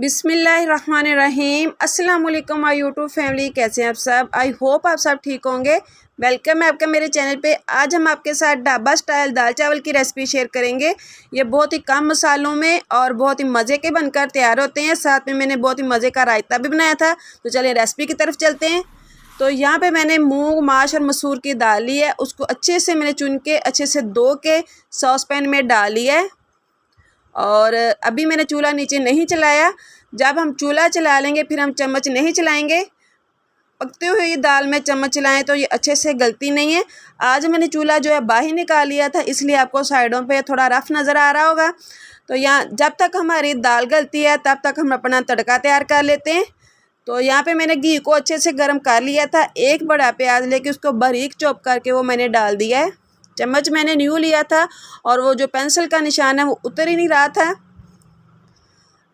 बिस्मिल्लाहिर्रहमानिर्रहीम। अस्सलाम वालेकुम माय यूट्यूब फैमिली, कैसे हैं आप सब। आई होप आप सब ठीक होंगे। वेलकम है आपका मेरे चैनल पे। आज हम आपके साथ ढाबा स्टाइल दाल चावल की रेसिपी शेयर करेंगे। ये बहुत ही कम मसालों में और बहुत ही मज़े के बनकर तैयार होते हैं। साथ में मैंने बहुत ही मज़े का रायता भी बनाया था। तो चलिए रेसिपी की तरफ चलते हैं। तो यहाँ पे मैंने मूंग, माश और मसूर की दाल ली है। उसको अच्छे से मैंने चुन के अच्छे से धो के सॉस पैन में डाल लिया है। और अभी मैंने चूल्हा नीचे नहीं चलाया। जब हम चूल्हा चला लेंगे फिर हम चम्मच नहीं चलाएंगे। पकते हुए दाल में चम्मच चलाएं तो ये अच्छे से गलती नहीं है। आज मैंने चूल्हा जो है बाहर निकाल लिया था, इसलिए आपको साइडों पे थोड़ा रफ नज़र आ रहा होगा। तो यहाँ जब तक हमारी दाल गलती है तब तक हम अपना तड़का तैयार कर लेते हैं। तो यहाँ पे मैंने घी को अच्छे से गर्म कर लिया था। एक बड़ा प्याज लेके उसको बारीक चॉप करके वो मैंने डाल दिया है। चम्मच मैंने न्यू लिया था और वो जो पेंसिल का निशान है वो उतर ही नहीं रहा था।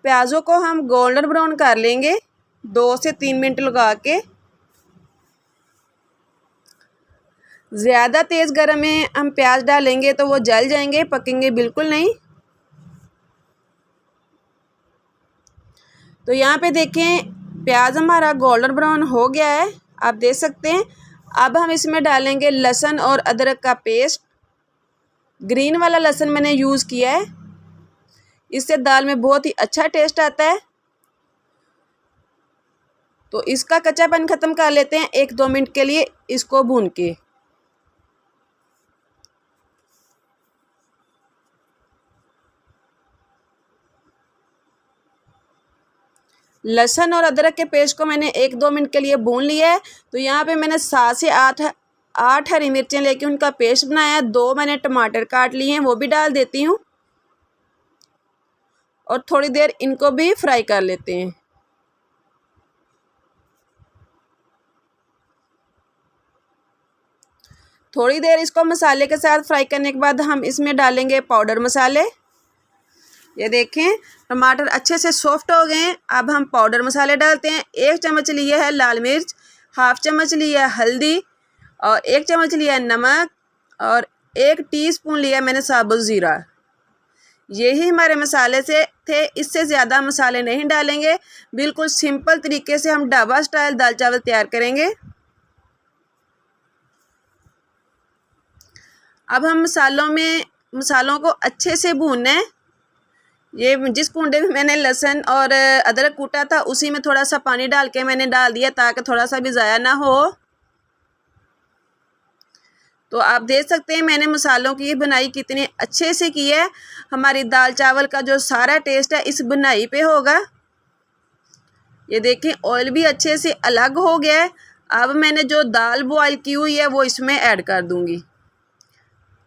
प्याज़ों को हम गोल्डन ब्राउन कर लेंगे 2 से 3 मिनट लगा के। ज़्यादा तेज़ गर्म में हम प्याज डालेंगे तो वो जल जाएंगे, पकेंगे बिल्कुल नहीं। तो यहाँ पे देखें प्याज हमारा गोल्डन ब्राउन हो गया है, आप देख सकते हैं। अब हम इसमें डालेंगे लहसुन और अदरक का पेस्ट। ग्रीन वाला लहसुन मैंने यूज़ किया है, इससे दाल में बहुत ही अच्छा टेस्ट आता है। तो इसका कच्चापन ख़त्म कर लेते हैं 1-2 मिनट के लिए इसको भून के। लहसुन और अदरक के पेस्ट को मैंने 1-2 मिनट के लिए भून लिया है। तो यहाँ पे मैंने 7 से 8 हरी मिर्चें लेके उनका पेस्ट बनाया है। 2 मैंने टमाटर काट लिए हैं, वो भी डाल देती हूँ और थोड़ी देर इनको भी फ्राई कर लेते हैं। थोड़ी देर इसको मसाले के साथ फ्राई करने के बाद हम इसमें डालेंगे पाउडर मसाले। ये देखें टमाटर अच्छे से सॉफ्ट हो गए हैं। अब हम पाउडर मसाले डालते हैं। 1 चम्मच लिया है लाल मिर्च, 1/2 चम्मच लिया है हल्दी और 1 चम्मच लिया है नमक और 1 टीस्पून लिया मैंने साबुत ज़ीरा। यही हमारे मसाले से थे, इससे ज़्यादा मसाले नहीं डालेंगे। बिल्कुल सिंपल तरीके से हम ढाबा स्टाइल दाल चावल तैयार करेंगे। अब हम मसालों को अच्छे से भूनना है। ये जिस कुंडे में मैंने लहसुन और अदरक कूटा था उसी में थोड़ा सा पानी डाल के मैंने डाल दिया ताकि थोड़ा सा भी ज़ाया ना हो। तो आप देख सकते हैं मैंने मसालों की बुनाई कितने अच्छे से की है। हमारी दाल चावल का जो सारा टेस्ट है इस बुनाई पे होगा। ये देखें ऑयल भी अच्छे से अलग हो गया है। अब मैंने जो दाल बॉयल की हुई है वो इसमें ऐड कर दूंगी।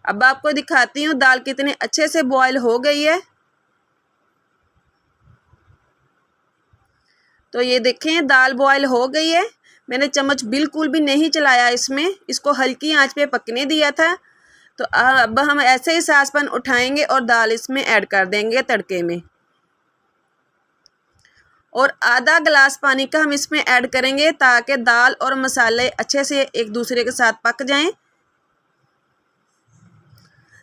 अब आपको दिखाती हूँ दाल कितने अच्छे से बॉयल हो गई है। तो ये देखें दाल बॉयल हो गई है। मैंने चम्मच बिल्कुल भी नहीं चलाया इसमें, इसको हल्की आंच पे पकने दिया था। तो अब हम ऐसे ही सासपन उठाएंगे और दाल इसमें ऐड कर देंगे तड़के में। और आधा गिलास पानी का हम इसमें ऐड करेंगे ताकि दाल और मसाले अच्छे से एक दूसरे के साथ पक जाएं।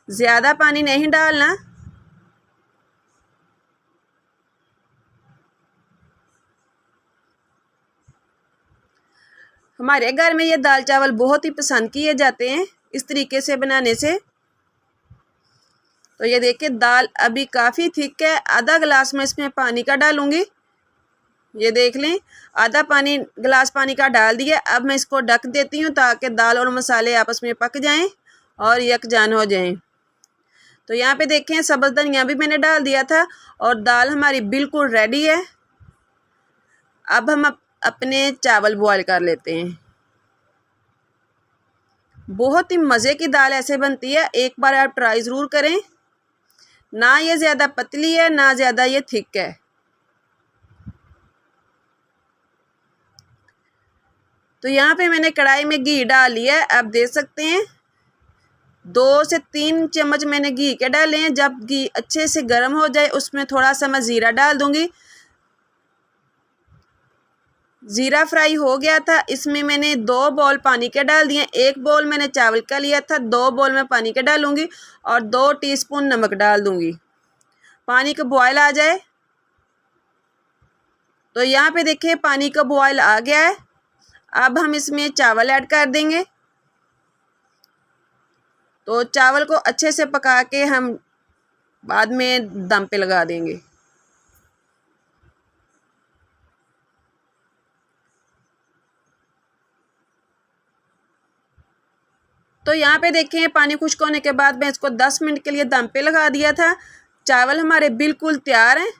ज़्यादा पानी नहीं डालना। हमारे घर में ये दाल चावल बहुत ही पसंद किए जाते हैं इस तरीके से बनाने से। तो ये देखिए दाल अभी काफ़ी थिक है। आधा गिलास मैं इसमें पानी का डालूंगी। ये देख लें आधा गिलास पानी का डाल दिया। अब मैं इसको ढक देती हूँ ताकि दाल और मसाले आपस में पक जाएं और यकजान हो जाएं। तो यहाँ पे देखें सब्ज़ धनिया भी मैंने डाल दिया था और दाल हमारी बिल्कुल रेडी है। अब हम अपने चावल बॉयल कर लेते हैं। बहुत ही मज़े की दाल ऐसे बनती है, एक बार आप ट्राई ज़रूर करें। ना ये ज़्यादा पतली है ना ज़्यादा ये थिक है। तो यहाँ पे मैंने कढ़ाई में घी डाल लिया है, आप देख सकते हैं 2 से 3 चम्मच मैंने घी के डाले हैं। जब घी अच्छे से गर्म हो जाए उसमें थोड़ा सा मैं ज़ीरा डाल दूंगी। ज़ीरा फ्राई हो गया था, इसमें मैंने 2 बॉल पानी के डाल दिए। 1 बॉल मैंने चावल का लिया था, 2 बॉल मैं पानी के डालूंगी और 2 टीस्पून नमक डाल दूंगी। पानी का बॉयल आ जाए तो यहाँ पे देखिए पानी का बॉयल आ गया है। अब हम इसमें चावल ऐड कर देंगे। तो चावल को अच्छे से पका के हम बाद में दम पे लगा देंगे। तो यहाँ पे देखें पानी खुश्क होने के बाद मैं इसको 10 मिनट के लिए दम पे लगा दिया था। चावल हमारे बिल्कुल तैयार हैं,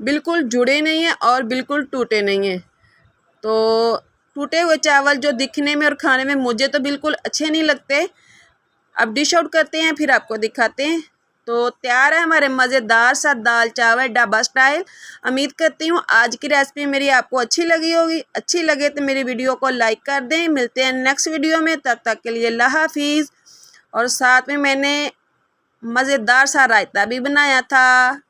बिल्कुल जुड़े नहीं हैं और बिल्कुल टूटे नहीं हैं। तो टूटे हुए चावल जो दिखने में और खाने में मुझे तो बिल्कुल अच्छे नहीं लगते। अब डिश आउट करते हैं, फिर आपको दिखाते हैं। तो तैयार है हमारे मज़ेदार सा दाल चावल ढाबा स्टाइल। उम्मीद करती हूँ आज की रेसिपी मेरी आपको अच्छी लगी होगी। अच्छी लगे तो मेरी वीडियो को लाइक कर दें। मिलते हैं नेक्स्ट वीडियो में, तब तक के लिए अल्लाह हाफिज़। और साथ में मैंने मज़ेदार सा रायता भी बनाया था।